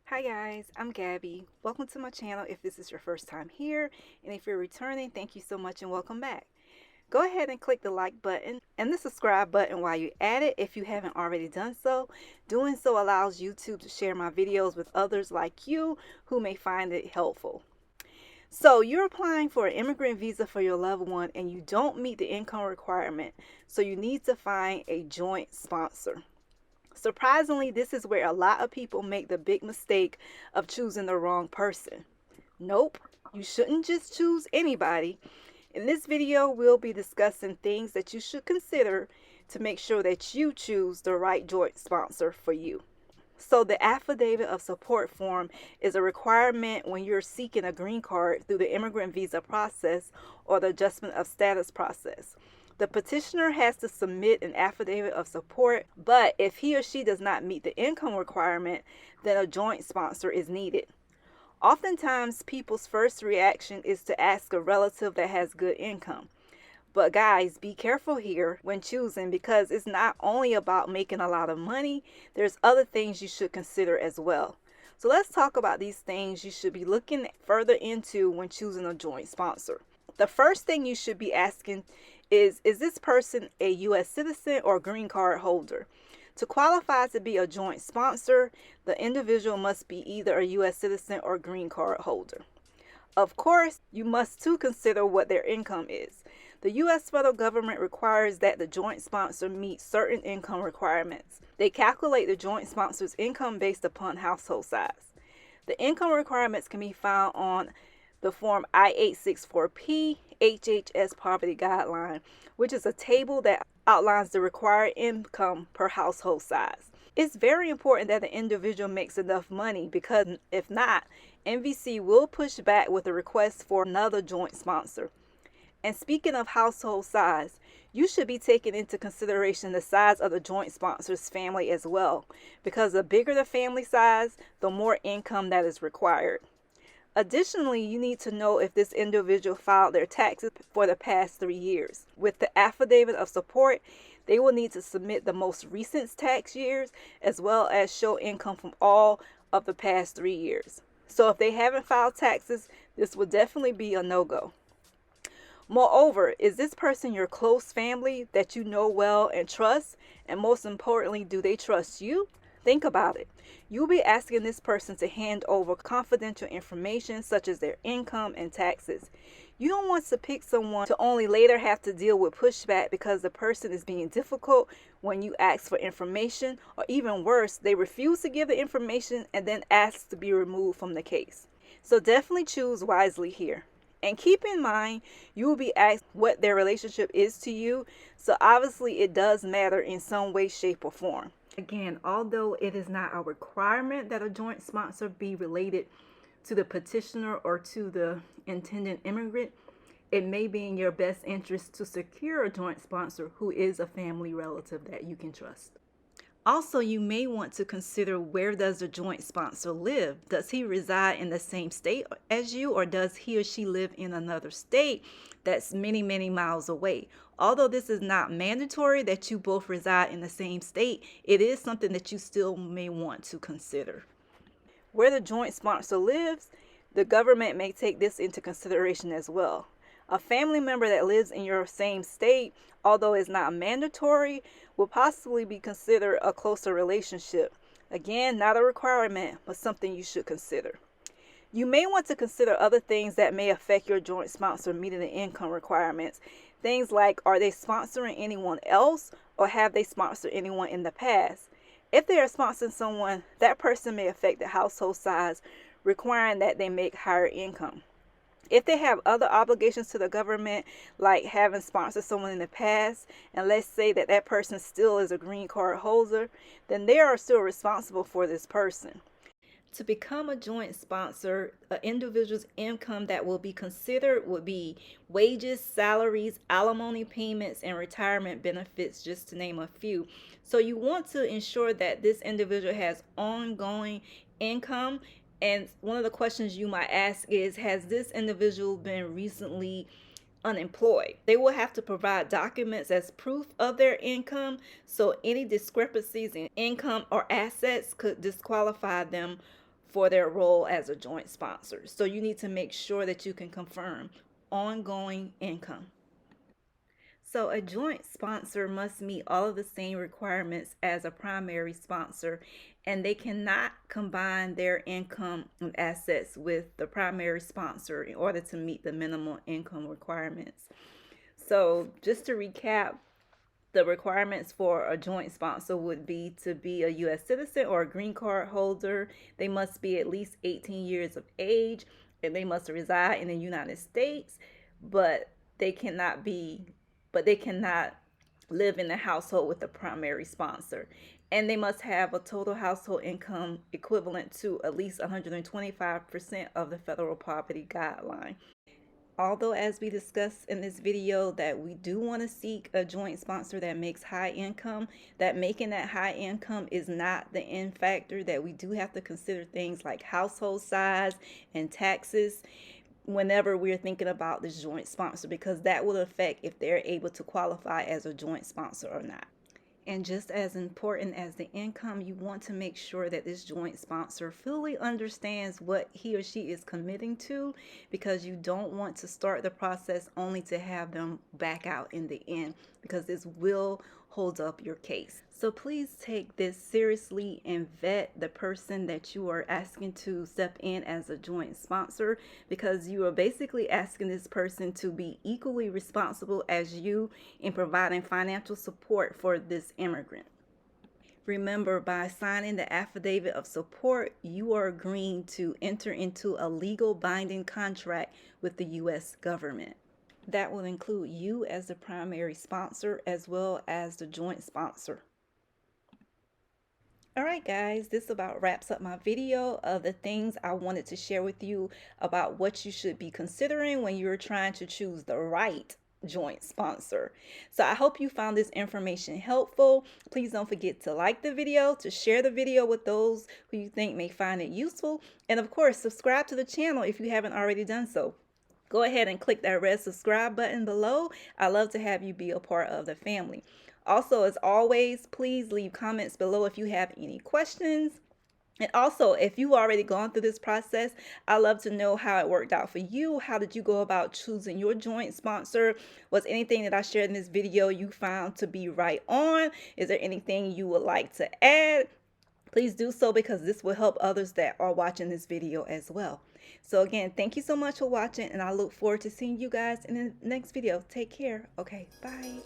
Hi guys, I'm Gabby. Welcome to my channel if this is your first time here, and if you're returning, thank you so much and welcome back. Go ahead and click the like button and the subscribe button while you're at it if you haven't already done so. Doing so allows YouTube to share my videos with others like you who may find it helpful. So you're applying for an immigrant visa for your loved one and you don't meet the income requirement, so you need to find a joint sponsor. Surprisingly, this is where a lot of people make the big mistake of choosing the wrong person. Nope, you shouldn't just choose anybody. In this video, we'll be discussing things that you should consider to make sure that you choose the right joint sponsor for you. So the affidavit of support form is a requirement when you're seeking a green card through the immigrant visa process or the adjustment of status process. The petitioner has to submit an affidavit of support, but if he or she does not meet the income requirement, then a joint sponsor is needed. Oftentimes, people's first reaction is to ask a relative that has good income. But guys, be careful here when choosing, because it's not only about making a lot of money, there's other things you should consider as well. So let's talk about these things you should be looking further into when choosing a joint sponsor. The first thing you should be asking is this person a U.S. citizen or green card holder? To qualify to be a joint sponsor, the individual must be either a U.S. citizen or green card holder. Of course, you must too consider what their income is. The U.S. federal government requires that the joint sponsor meet certain income requirements. They calculate the joint sponsor's income based upon household size. The income requirements can be found on the Form I-864P HHS Poverty Guideline, which is a table that outlines the required income per household size. It's very important that the individual makes enough money, because if not, MVC will push back with a request for another joint sponsor. And speaking of household size, you should be taking into consideration the size of the joint sponsor's family as well, because the bigger the family size, the more income that is required. Additionally, you need to know if this individual filed their taxes for the past 3 years. With the affidavit of support, they will need to submit the most recent tax years as well as show income from all of the past 3 years. So if they haven't filed taxes, this would definitely be a no-go. Moreover, is this person your close family that you know well and trust? And most importantly, do they trust you? Think about it. You'll be asking this person to hand over confidential information such as their income and taxes. You don't want to pick someone to only later have to deal with pushback because the person is being difficult when you ask for information, or even worse, they refuse to give the information and then ask to be removed from the case. So definitely choose wisely here. And keep in mind, you will be asked what their relationship is to you, so obviously it does matter in some way, shape, or form. Again, although it is not a requirement that a joint sponsor be related to the petitioner or to the intended immigrant, it may be in your best interest to secure a joint sponsor who is a family relative that you can trust. Also, you may want to consider, where does the joint sponsor live? Does he reside in the same state as you, or does he or she live in another state that's many, many miles away? Although this is not mandatory that you both reside in the same state, it is something that you still may want to consider. Where the joint sponsor lives, the government may take this into consideration as well. A family member that lives in your same state, although it's not mandatory, will possibly be considered a closer relationship. Again, not a requirement, but something you should consider. You may want to consider other things that may affect your joint sponsor meeting the income requirements. Things like, are they sponsoring anyone else, or have they sponsored anyone in the past? If they are sponsoring someone, that person may affect the household size, requiring that they make higher income. If they have other obligations to the government, like having sponsored someone in the past, and let's say that that person still is a green card holder, then they are still responsible for this person. To become a joint sponsor, an individual's income that will be considered would be wages, salaries, alimony payments, and retirement benefits, just to name a few. So you want to ensure that this individual has ongoing income. And one of the questions you might ask is, has this individual been recently unemployed? They will have to provide documents as proof of their income, so any discrepancies in income or assets could disqualify them for their role as a joint sponsor. So you need to make sure that you can confirm ongoing income. So a joint sponsor must meet all of the same requirements as a primary sponsor, and they cannot combine their income and assets with the primary sponsor in order to meet the minimum income requirements. So just to recap, the requirements for a joint sponsor would be to be a U.S. citizen or a green card holder. They must be at least 18 years of age, and they must reside in the United States, but they cannot be but they cannot live in the household with the primary sponsor. And they must have a total household income equivalent to at least 125% of the federal poverty guideline. Although, as we discussed in this video, that we do want to seek a joint sponsor that makes high income, that making that high income is not the end factor, that we do have to consider things like household size and taxes whenever we're thinking about this joint sponsor, because that will affect if they're able to qualify as a joint sponsor or not. And just as important as the income, you want to make sure that this joint sponsor fully understands what he or she is committing to, because you don't want to start the process only to have them back out in the end, because this will hold up your case. So please take this seriously and vet the person that you are asking to step in as a joint sponsor, because you are basically asking this person to be equally responsible as you in providing financial support for this immigrant. Remember, by signing the affidavit of support, you are agreeing to enter into a legal binding contract with the U.S. government. That will include you as the primary sponsor as well as the joint sponsor. All right, guys, this about wraps up my video of the things I wanted to share with you about what you should be considering when you're trying to choose the right joint sponsor. So I hope you found this information helpful. Please don't forget to like the video, to share the video with those who you think may find it useful, and of course, subscribe to the channel if you haven't already done so. Go ahead and click that red subscribe button below. I love to have you be a part of the family. Also, as always, please leave comments below if you have any questions. And also, if you've already gone through this process, I love to know how it worked out for you. How did you go about choosing your joint sponsor? Was anything that I shared in this video you found to be right on? Is there anything you would like to add? Please do so, because this will help others that are watching this video as well. So again, thank you so much for watching, and I look forward to seeing you guys in the next video. Take care. Okay, bye.